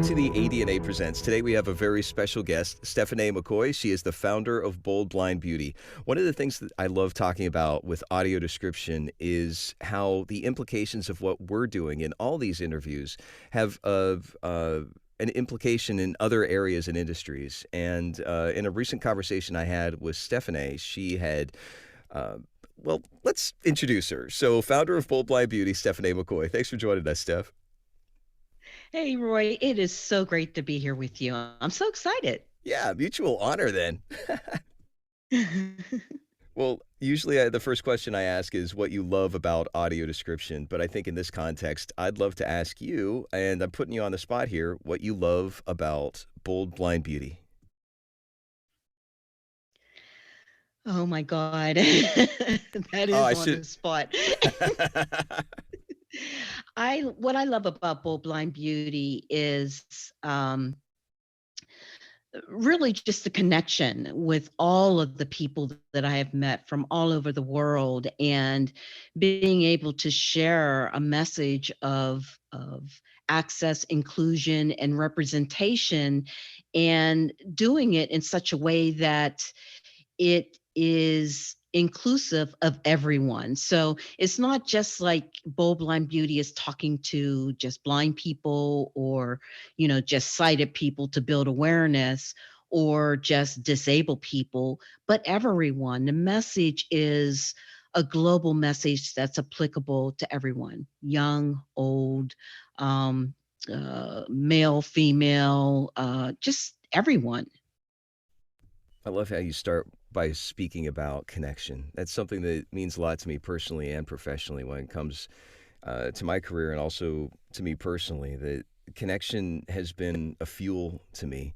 to the ADNA Presents. Today we have a very special guest, Stephanae McCoy. She is the founder of Bold Blind Beauty. One of the things that I love talking about with audio description is how the implications of what we're doing in all these interviews have an implication in other areas and industries. And in a recent conversation I had with Stephanae, she had well, let's introduce her. So, founder of Bold Blind Beauty, Stephanae McCoy. Thanks for joining us, Steph. Hey, Roy, it is so great to be here with you. I'm so excited. Yeah, mutual honor then. Well, usually the first question I ask is what you love about audio description, but I think in this context, I'd love to ask you, and I'm putting you on the spot here, what you love about Bold Blind Beauty. Oh my God. That Oh, is I on should. the spot. What I love about Bold Blind Beauty is really just the connection with all of the people that I have met from all over the world and being able to share a message of access, inclusion, and representation, and doing it in such a way that it is inclusive of everyone. So it's not just like Bold Blind Beauty is talking to just blind people or, just sighted people to build awareness or just disabled people, but everyone. The message is a global message that's applicable to everyone, young, old, um, male, female, just everyone. I love how you start by speaking about connection. That's something that means a lot to me personally and professionally when it comes to my career and also to me personally. That connection has been a fuel to me.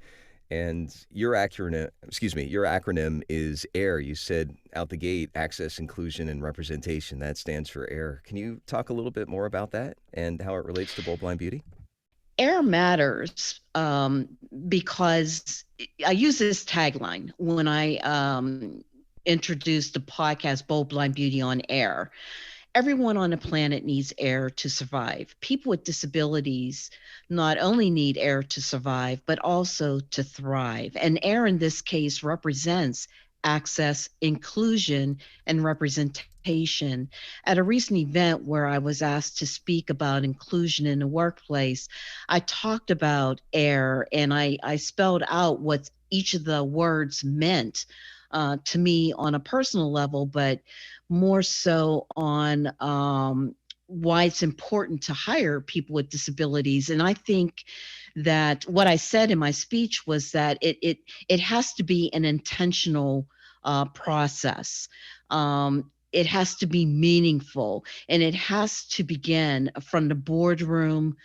And your acronym is AIR. You said out the gate, access, inclusion, and representation. That stands for AIR. Can you talk a little bit more about that and how it relates to Bold Blind Beauty? Air matters because I use this tagline when I introduced the podcast Bold Blind Beauty on Air. Everyone on the planet needs air to survive. People with disabilities not only need air to survive, but also to thrive. And air in this case represents access, inclusion, and representation. At a recent event where I was asked to speak about inclusion in the workplace, I talked about air and I spelled out what each of the words meant to me on a personal level, but more so on why it's important to hire people with disabilities. And I think that what I said in my speech was that it has to be an intentional process. It has to be meaningful, and it has to begin from the boardroom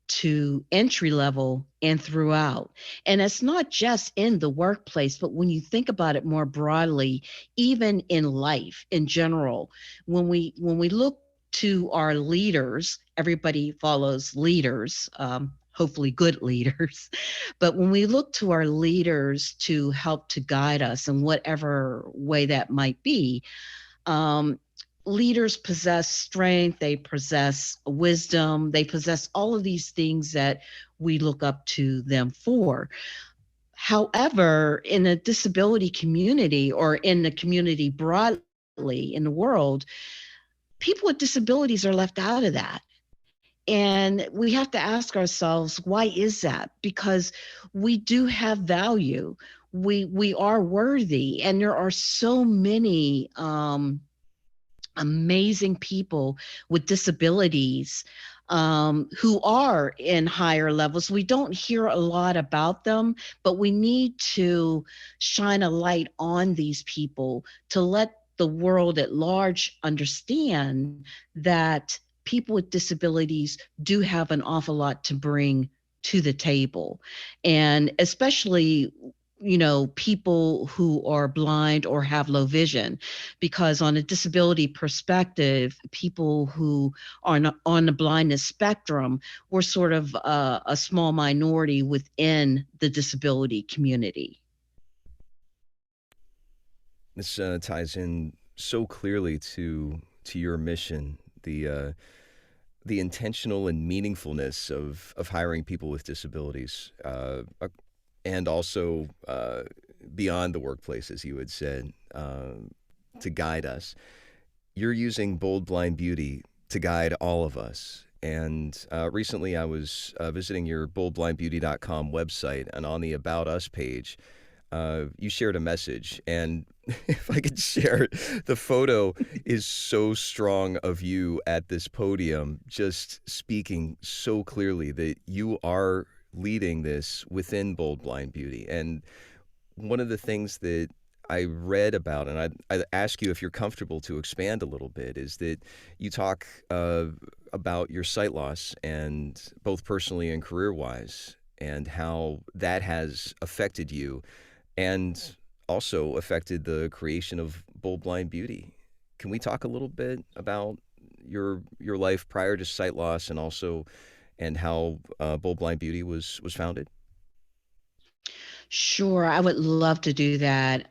to entry level and throughout. And it's not just in the workplace, but when you think about it more broadly, even in life in general, when we look to our leaders, everybody follows leaders. Hopefully good leaders. But when we look to our leaders to help to guide us in whatever way that might be, um, leaders possess strength, they possess wisdom, they possess all of these things that we look up to them for. However, in the disability community or in the community broadly in the world, people with disabilities are left out of that. And we have to ask ourselves, why is that? Because we do have value. We are worthy, and there are so many amazing people with disabilities who are in higher levels. We don't hear a lot about them, but we need to shine a light on these people to let the world at large understand that people with disabilities do have an awful lot to bring to the table. And especially people who are blind or have low vision, because on a disability perspective, people who are not on the blindness spectrum, we're sort of a small minority within the disability community. This ties in so clearly to your mission, the intentional and meaningfulness of hiring people with disabilities, and also beyond the workplace, as you had said, to guide us. You're using Bold Blind Beauty to guide all of us. And recently I was visiting your boldblindbeauty.com website, and on the About Us page, you shared a message. And if I could share, the photo is so strong of you at this podium, just speaking so clearly that you are leading this within Bold Blind Beauty. And one of the things that I read about, and I'd ask you if you're comfortable to expand a little bit, is that you talk about your sight loss, and both personally and career wise, and how that has affected you and also affected the creation of Bold Blind Beauty. Can we talk a little bit about your life prior to sight loss, and also and how Bold Blind Beauty was founded? Sure, I would love to do that.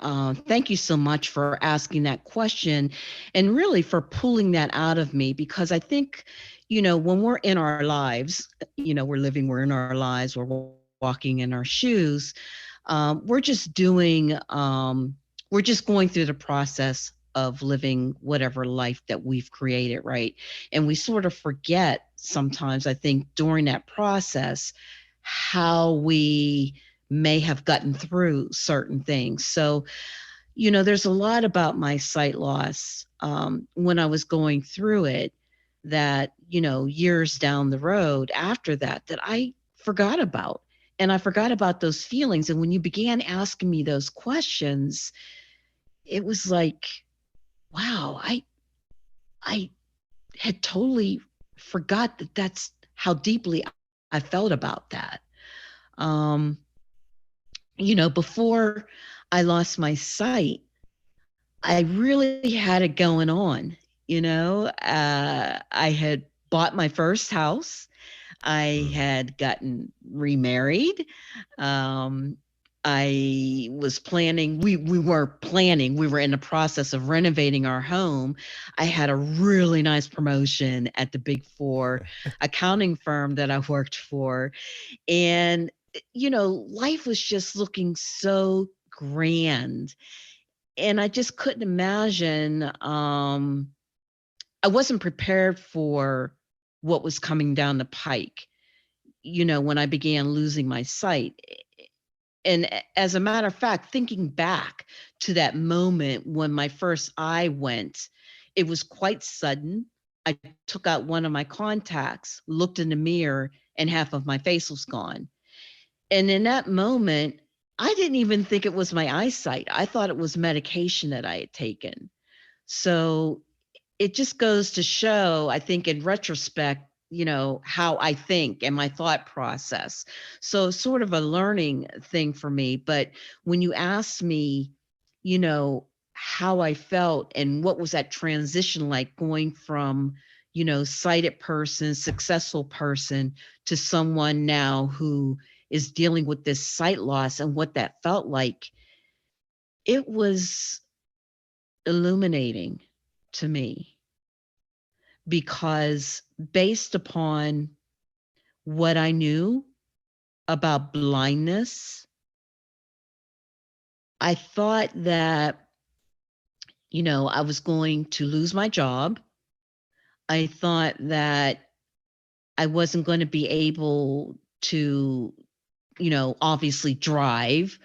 Thank you so much for asking that question and really for pulling that out of me because I think, when we're in our lives, we're in our lives, we're walking in our shoes, we're just we're just going through the process of living whatever life that we've created, right? And we sort of forget sometimes, I think, during that process, how we may have gotten through certain things. So, there's a lot about my sight loss when I was going through it that, years down the road after that, that I forgot about. And I forgot about those feelings. And when you began asking me those questions, it was like, wow, I had totally forgot that that's how deeply I felt about that. Um, before I lost my sight, I really had it going on. I had bought my first house. I Mm. had gotten remarried. Um, I was planning, we were planning, we were in the process of renovating our home. I had a really nice promotion at the big four accounting firm that I worked for. And, life was just looking so grand. And I just couldn't imagine, I wasn't prepared for what was coming down the pike, when I began losing my sight. And as a matter of fact, thinking back to that moment when my first eye went, it was quite sudden. I took out one of my contacts, looked in the mirror, and half of my face was gone. And in that moment, I didn't even think it was my eyesight. I thought it was medication that I had taken. So it just goes to show, I think, in retrospect, how I think and my thought process. So sort of a learning thing for me. But when you ask me, how I felt and what was that transition like going from, sighted person, successful person to someone now who is dealing with this sight loss and what that felt like, it was illuminating to me because based upon what I knew about blindness, I thought that, I was going to lose my job. I thought that I wasn't going to be able to, obviously drive.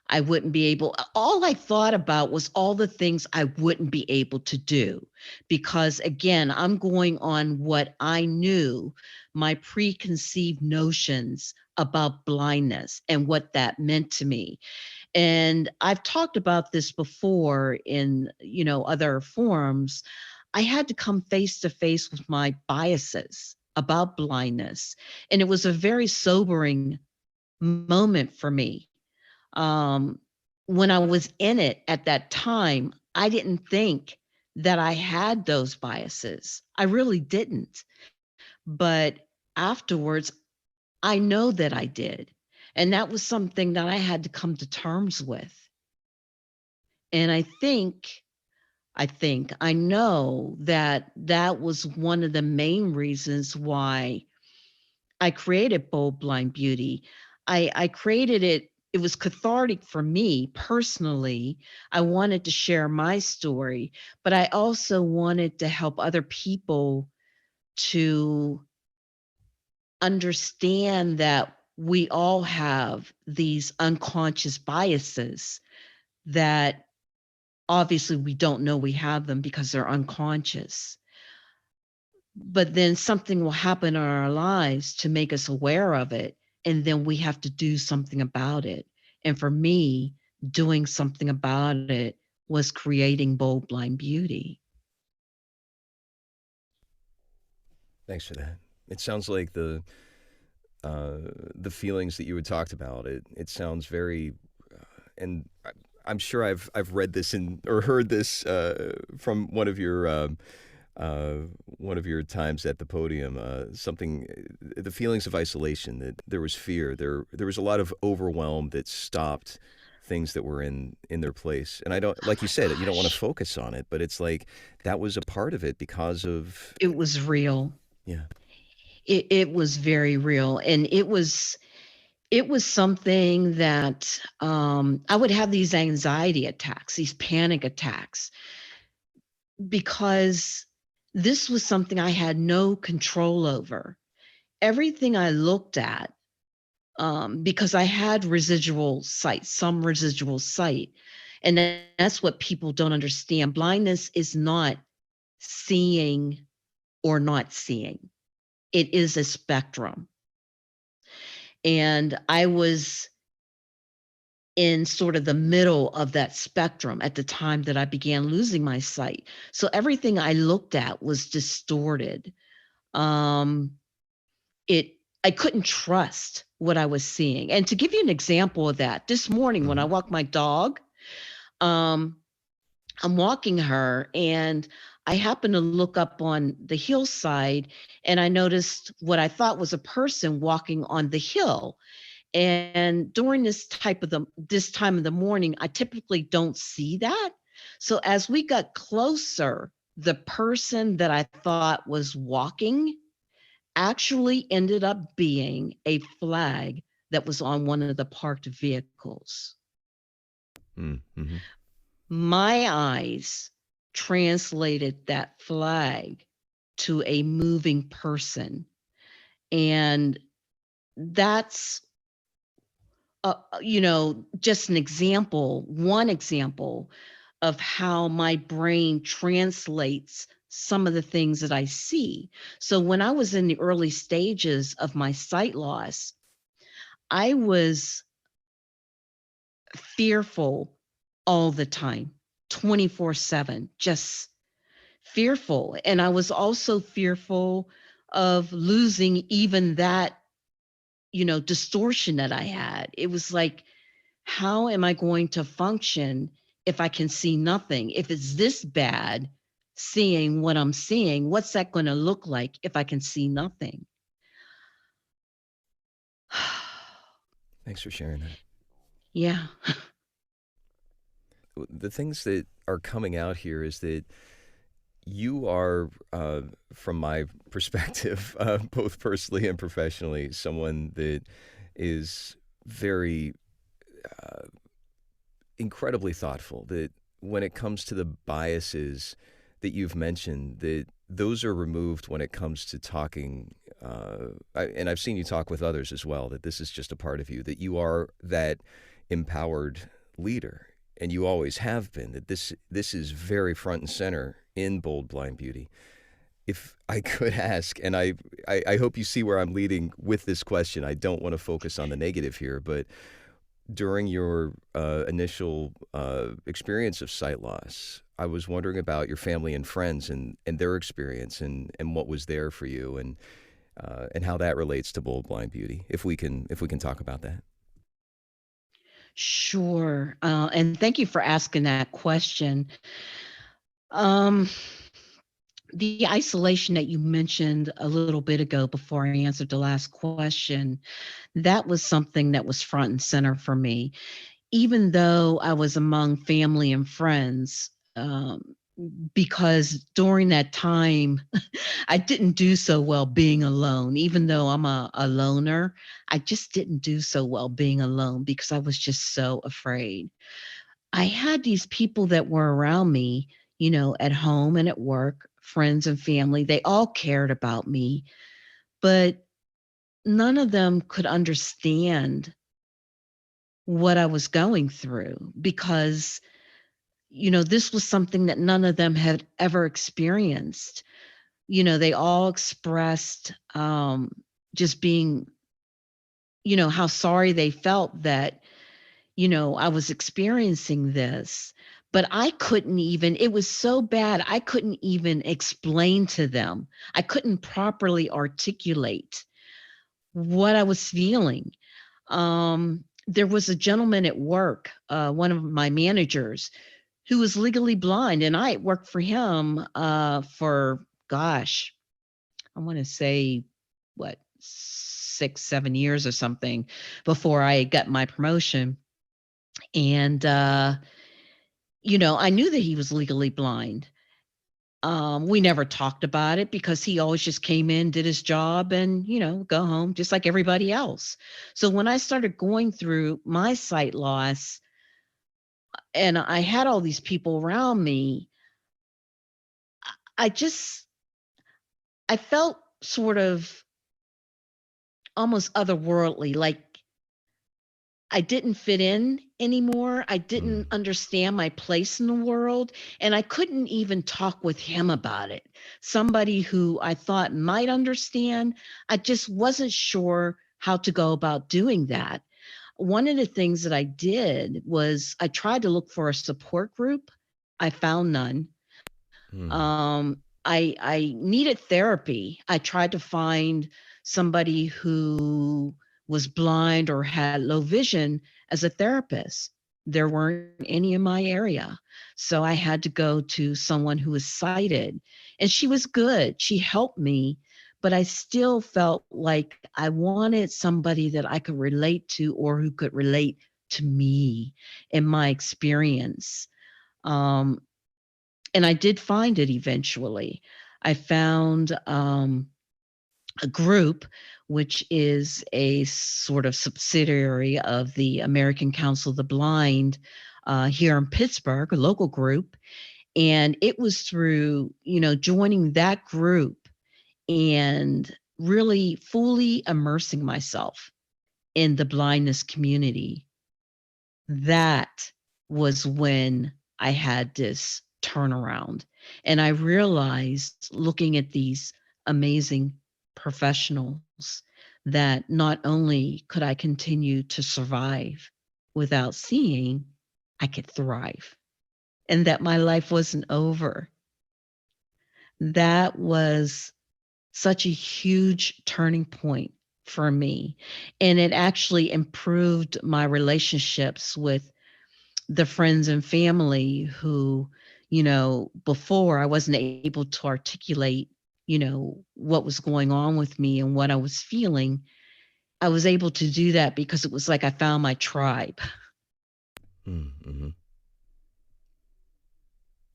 I wouldn't be able, all I thought about was all the things I wouldn't be able to do. Because again, I'm going on what I knew, my preconceived notions about blindness and what that meant to me. And I've talked about this before in, other forums. I had to come face to face with my biases about blindness. And it was a very sobering moment for me. Um, when I was in it at that time, I didn't think that I had those biases. I really didn't. But afterwards, I know that I did. And that was something that I had to come to terms with. And I think I think. I know that that was one of the main reasons why I created Bold Blind Beauty. I created it, it was cathartic for me personally. I wanted to share my story, but I also wanted to help other people to understand that we all have these unconscious biases that obviously we don't know we have them because they're unconscious. But then something will happen in our lives to make us aware of it. And then we have to do something about it. And for me, doing something about it was creating Bold Blind Beauty. Thanks for that. It sounds like the feelings that you had talked about. It sounds very, and I'm sure I've read this in or heard this from one of your times at the podium. Something, the feelings of isolation. That there was fear. There was a lot of overwhelm that stopped things that were in their place. And I don't, Oh like you my said, you don't want to gosh. focus on it, but it's like that was a part of it because of It was real. yeah. It was very real. And it was something that I would have these anxiety attacks, these panic attacks, because this was something I had no control over. Everything I looked at, because I had residual sight, some residual sight, and that's what people don't understand. Blindness is not seeing or not seeing. It is a spectrum. And I was in sort of the middle of that spectrum at the time that I began losing my sight. So everything I looked at was distorted. Um, it I couldn't trust what I was seeing. And to give you an example of that, this morning when I Hmm. walked my dog, um, I'm walking her and I happened to look up on the hillside and I noticed what I thought was a person walking on the hill. And during this time of the morning, I typically don't see that. So as we got closer, the person that I thought was walking actually ended up being a flag that was on one of the parked vehicles. Mm-hmm. My eyes translated that flag to a moving person. And that's just an example, one example of how my brain translates some of the things that I see. So when I was in the early stages of my sight loss, I was fearful all the time, 24/7, just fearful. And I was also fearful of losing even that, distortion that I had. It was like, how am I going to function if I can see nothing? If it's this bad, seeing what I'm seeing, what's that going to look like if I can see nothing? Thanks for sharing that. Yeah. The things that are coming out here is that you are, from my perspective, both personally and professionally, someone that is very uh, incredibly thoughtful. That when it comes to the biases that you've mentioned, that those are removed when it comes to talking. And I've seen you talk with others as well. That this is just a part of you. That you are that empowered leader, and you always have been. That this is very front and center in Bold Blind Beauty. If I could ask, and I hope you see where I'm leading with this question. I don't want to focus on the negative here, but during your initial experience of sight loss, I was wondering about your family and friends and their experience and what was there for you and how that relates to Bold Blind Beauty. If we can talk about that. Sure. And thank you for asking that question. Um, the isolation that you mentioned a little bit ago before I answered the last question, that was something that was front and center for me. Even though I was among family and friends, because during that time, I didn't do so well being alone. Even though I'm a loner, I just didn't do so well being alone because I was just so afraid. I had these people that were around me, at home and at work, friends and family. They all cared about me, but none of them could understand what I was going through because, this was something that none of them had ever experienced. They all expressed just being, how sorry they felt that, I was experiencing this. But I couldn't even, it was so bad, I couldn't even explain to them. I couldn't properly articulate what I was feeling. There was a gentleman at work, one of my managers, who was legally blind, and I worked for him for, gosh, I want to say, what, 6, 7 years or something before I got my promotion. And, I knew that he was legally blind. We never talked about it because he always just came in, did his job, and, go home just like everybody else. So when I started going through my sight loss and I had all these people around me, I just, I felt sort of almost otherworldly, like I didn't fit in anymore. I didn't Mm. understand my place in the world. And I couldn't even talk with him about it. Somebody who I thought might understand, I just wasn't sure how to go about doing that. One of the things that I did was I tried to look for a support group. I found none. Mm. I needed therapy. I tried to find somebody who was blind or had low vision as a therapist. There weren't any in my area. So I had to go to someone who was sighted. And she was good. She helped me, but I still felt like I wanted somebody that I could relate to or who could relate to me and my experience. Um, and I did find it eventually. I found a group, which is a sort of subsidiary of the American Council of the Blind here in Pittsburgh, a local group. And it was through, joining that group and really fully immersing myself in the blindness community. That was when I had this turnaround. And I realized, looking at these amazing professionals, that not only could I continue to survive without seeing, I could thrive, and that my life wasn't over. That was such a huge turning point for me. And it actually improved my relationships with the friends and family who, before I wasn't able to articulate, what was going on with me and what I was feeling. I was able to do that because it was like I found my tribe. Mm-hmm.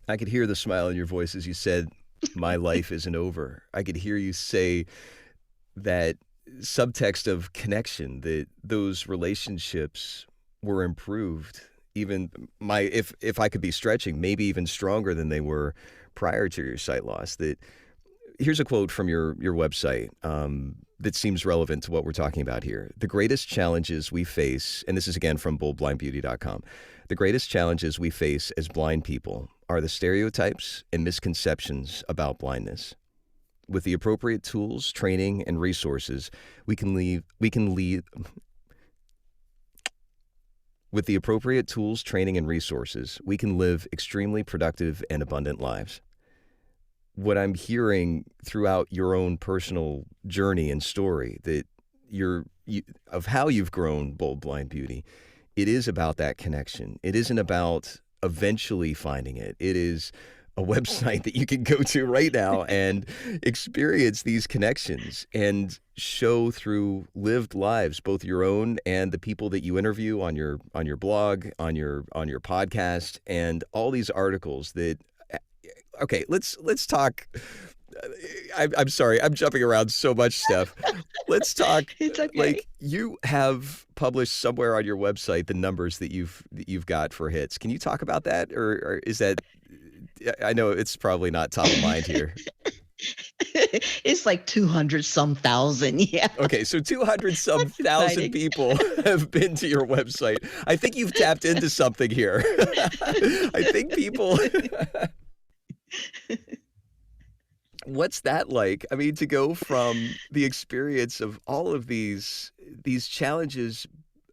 I could hear the smile in your voice as you said, "My life isn't over." I could hear you say that subtext of connection, that those relationships were improved. Even if I could be stretching, maybe even stronger than they were prior to your sight loss. That here's a quote from your website that seems relevant to what we're talking about here. The greatest challenges we face, and this is again from boldblindbeauty.com, the greatest challenges we face as blind people are the stereotypes and misconceptions about blindness. With the appropriate tools, training, and resources, we can lead. With the appropriate tools, training, and resources, we can live extremely productive and abundant lives. What I'm hearing throughout your own personal journey and story, that of how you've grown Bold Blind Beauty, it is about that connection. It isn't about eventually finding it. It is a website that you can go to right now and experience these connections and show through lived lives, both your own and the people that you interview on your blog, on your podcast, and all these articles that Okay, let's talk. I'm sorry, I'm jumping around so much, Steph. Let's talk. It's okay. Like you have published somewhere on your website the numbers that you've got for hits. Can you talk about that, or is that? I know it's probably not top of mind here. It's like 200 some thousand. Yeah, Okay, so 200 some that's thousand exciting. people have been to your website. I think you've tapped into something here. I think people. What's that like? I mean, to go from the experience of all of these challenges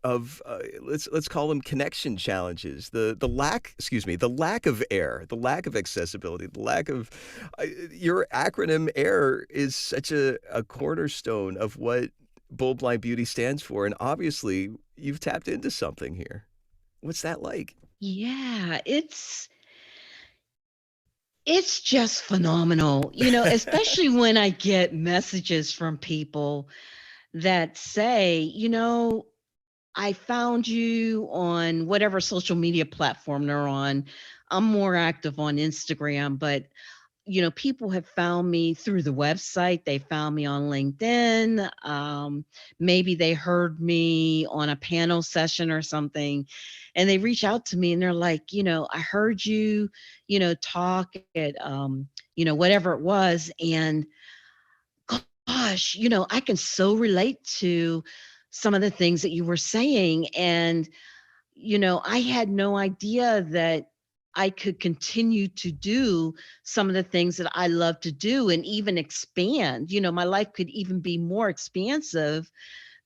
of let's call them connection challenges. The lack, excuse me, the lack of air, the lack of accessibility, the lack of your acronym AIR is such a cornerstone of what Bold Blind Beauty stands for, and obviously you've tapped into something here. What's that like? Yeah, it's just phenomenal, especially when I get messages from people that say, I found you on whatever social media platform they're on. I'm more active on Instagram, but people have found me through the website. They found me on LinkedIn. Maybe they heard me on a panel session or something, and they reach out to me and they're like, I heard you, talk at, whatever it was. And gosh, I can so relate to some of the things that you were saying. And I had no idea that I could continue to do some of the things that I love to do and even expand. My life could even be more expansive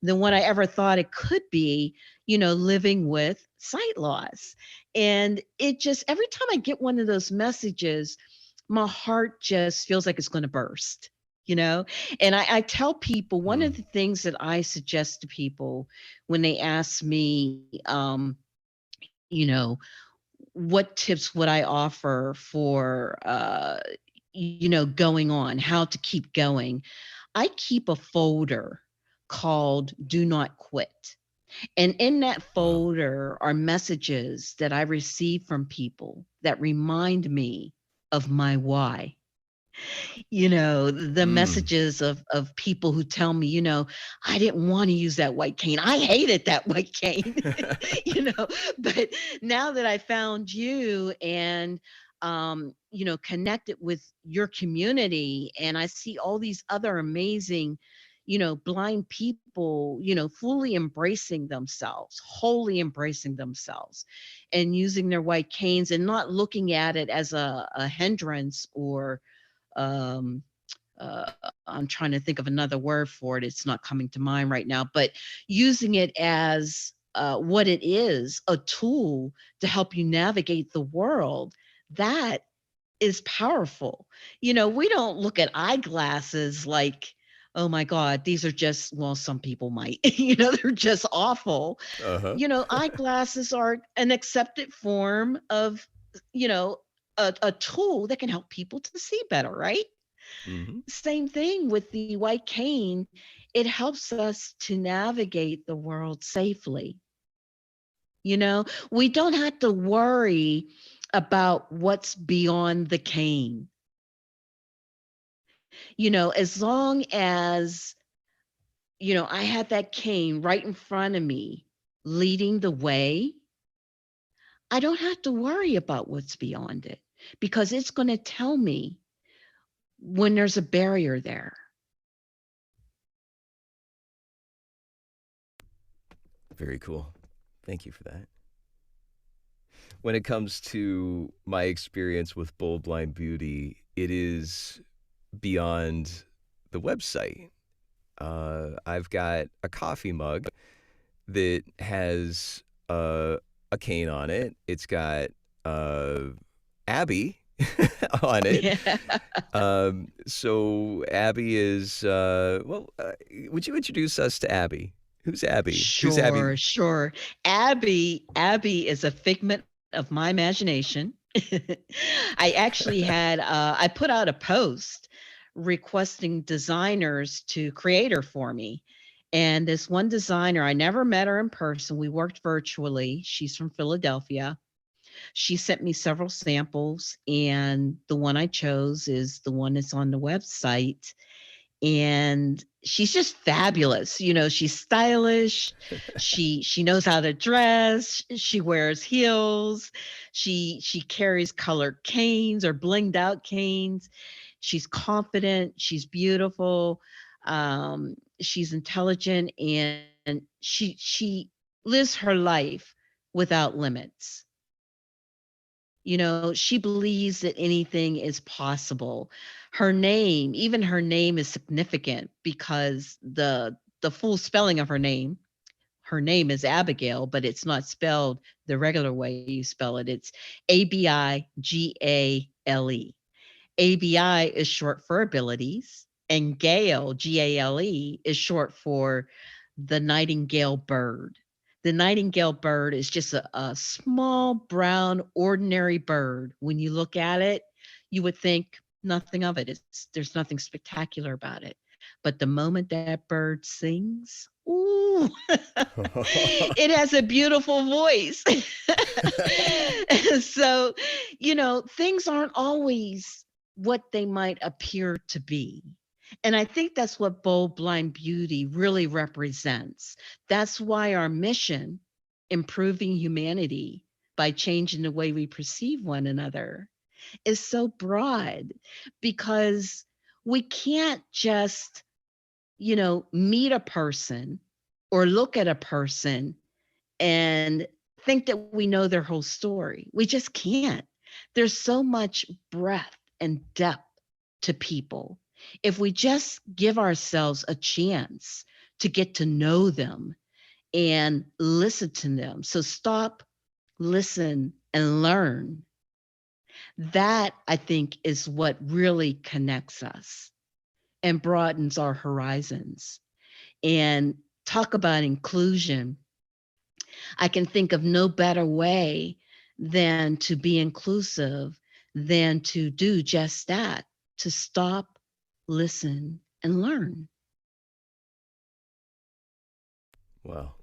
than what I ever thought it could be, living with sight loss. And it just, every time I get one of those messages, my heart just feels like it's going to burst. You know, and I tell people one of Mm. the things that I suggest to people when they ask me, you know, what tips would I offer for, going on, how to keep going? I keep a folder called Do Not Quit. And in that Wow. folder are messages that I receive from people that remind me of my why. The Mm. messages of people who tell me, I didn't want to use that white cane. I hated that white cane. you know, but now that I found you and connected with your community, and I see all these other amazing, blind people, fully embracing themselves, wholly embracing themselves and using their white canes and not looking at it as a hindrance or um uh, I'm trying to think of another word for it. It's not coming to mind right now, but using it as what it is, a tool to help you navigate the world. That is powerful. We don't look at eyeglasses like, oh my God, these are just, well, some people might, they're just awful. Uh-huh. Eyeglasses are an accepted form of, you know, a tool that can help people to see better, right? Hmm. Same thing with the white cane. It helps us to navigate the world safely. We don't have to worry about what's beyond the cane. As long as, I had that cane right in front of me leading the way, I don't have to worry about what's beyond it because it's going to tell me when there's a barrier there. Very cool. Thank you for that. When it comes to my experience with Bold Blind Beauty, it is beyond the website. I've got a coffee mug that has a cane on it. It's got uh, Abby on it. Yeah. So Abby is would you introduce us to Abby? Who's Abby? Who's Sure, Abby? sure. Abby is a figment of my imagination. I actually had I put out a post requesting designers to create her for me. And this one designer, I never met her in person. We worked virtually. She's from Philadelphia. She sent me several samples, and the one I chose is the one that's on the website. And she's just fabulous. She's stylish. She knows how to dress. She wears heels. She carries colored canes or blinged out canes. She's confident. She's beautiful. She's intelligent, and she lives her life without limits. She believes that anything is possible. Even her name is significant because the full spelling of her name is Abigail, but it's not spelled the regular way you spell it. It's Abigale. ABI is short for abilities, and Gale, Gale, is short for the nightingale bird. The nightingale bird is just a small, brown, ordinary bird. When you look at it, you would think nothing of it. There's nothing spectacular about it. But the moment that bird sings, ooh, it has a beautiful voice. So, things aren't always what they might appear to be. And I think that's what Bold Blind Beauty really represents. That's why our mission, improving humanity by changing the way we perceive one another, is so broad, because we can't just, meet a person or look at a person and think that we know their whole story. We just can't. There's so much breadth and depth to people. If we just give ourselves a chance to get to know them and listen to them. So stop, listen, and learn. That, I think, is what really connects us and broadens our horizons. And talk about inclusion. I can think of no better way than to be inclusive than to do just that, to stop, listen, and learn. Wow.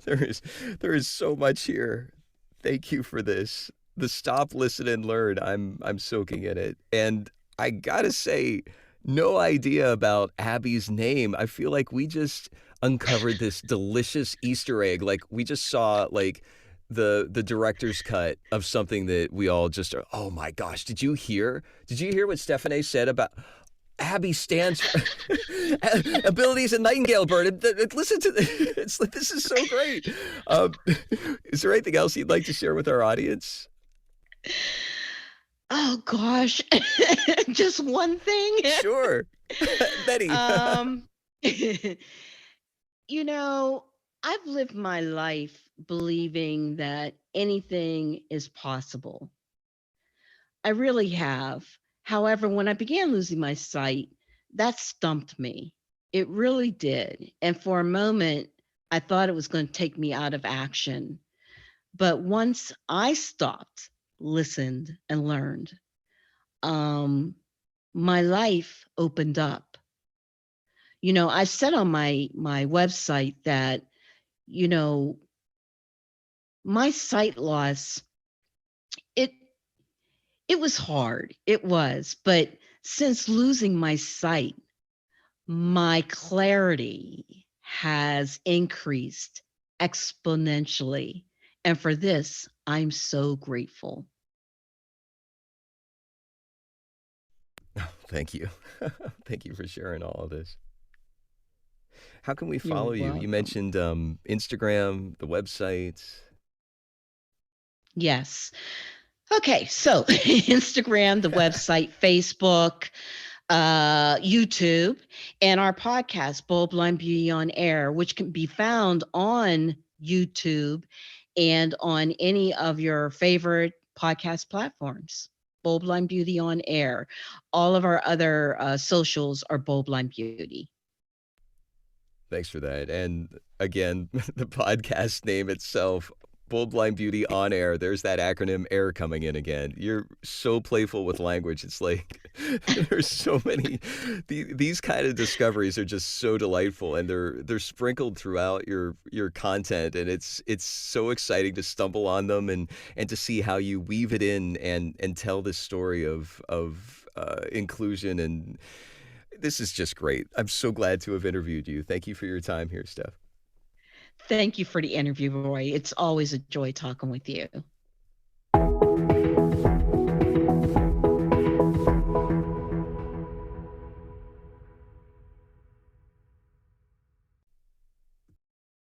There is so much here. Thank you for this. The stop, listen, and learn. I'm soaking in it. And I gotta say, no idea about Abby's name. I feel like we just uncovered this delicious Easter egg. Like we just saw the director's cut of something that we all just are, oh my gosh, did you hear? Did you hear what Stephanae said about Abby stands for abilities in Nightingale Bird? Listen to this. This is so great. Is there anything else you'd like to share with our audience? Oh gosh, just one thing. Sure. Betty. You know, I've lived my life believing that anything is possible. I really have. However, when I began losing my sight, that stumped me. It really did. And for a moment, I thought it was going to take me out of action. But once I stopped, listened, and learned, my life opened up. I said on my website that, you know, my sight loss, it it was hard. It was, but since losing my sight, my clarity has increased exponentially. And for this, I'm so grateful. Thank you. Thank you for sharing all of this. How can we You're follow you? You welcome. mentioned Instagram, the website. Yes. Okay, so Instagram, the website, Facebook, YouTube, and our podcast, Bold Blind Beauty on Air, which can be found on YouTube and on any of your favorite podcast platforms. Bold Blind Beauty on Air. All of our other socials are Bold Blind Beauty. Thanks for that. And again, the podcast name itself, Bold Blind Beauty on air. There's that acronym AIR coming in again. You're so playful with language. It's like there's so many these kind of discoveries are just so delightful, and they're sprinkled throughout your content, and it's so exciting to stumble on them and to see how you weave it in and tell this story of inclusion, and this is just great. I'm so glad to have interviewed you. Thank you for your time here, Steph. Thank you for the interview, Roy. It's always a joy talking with you.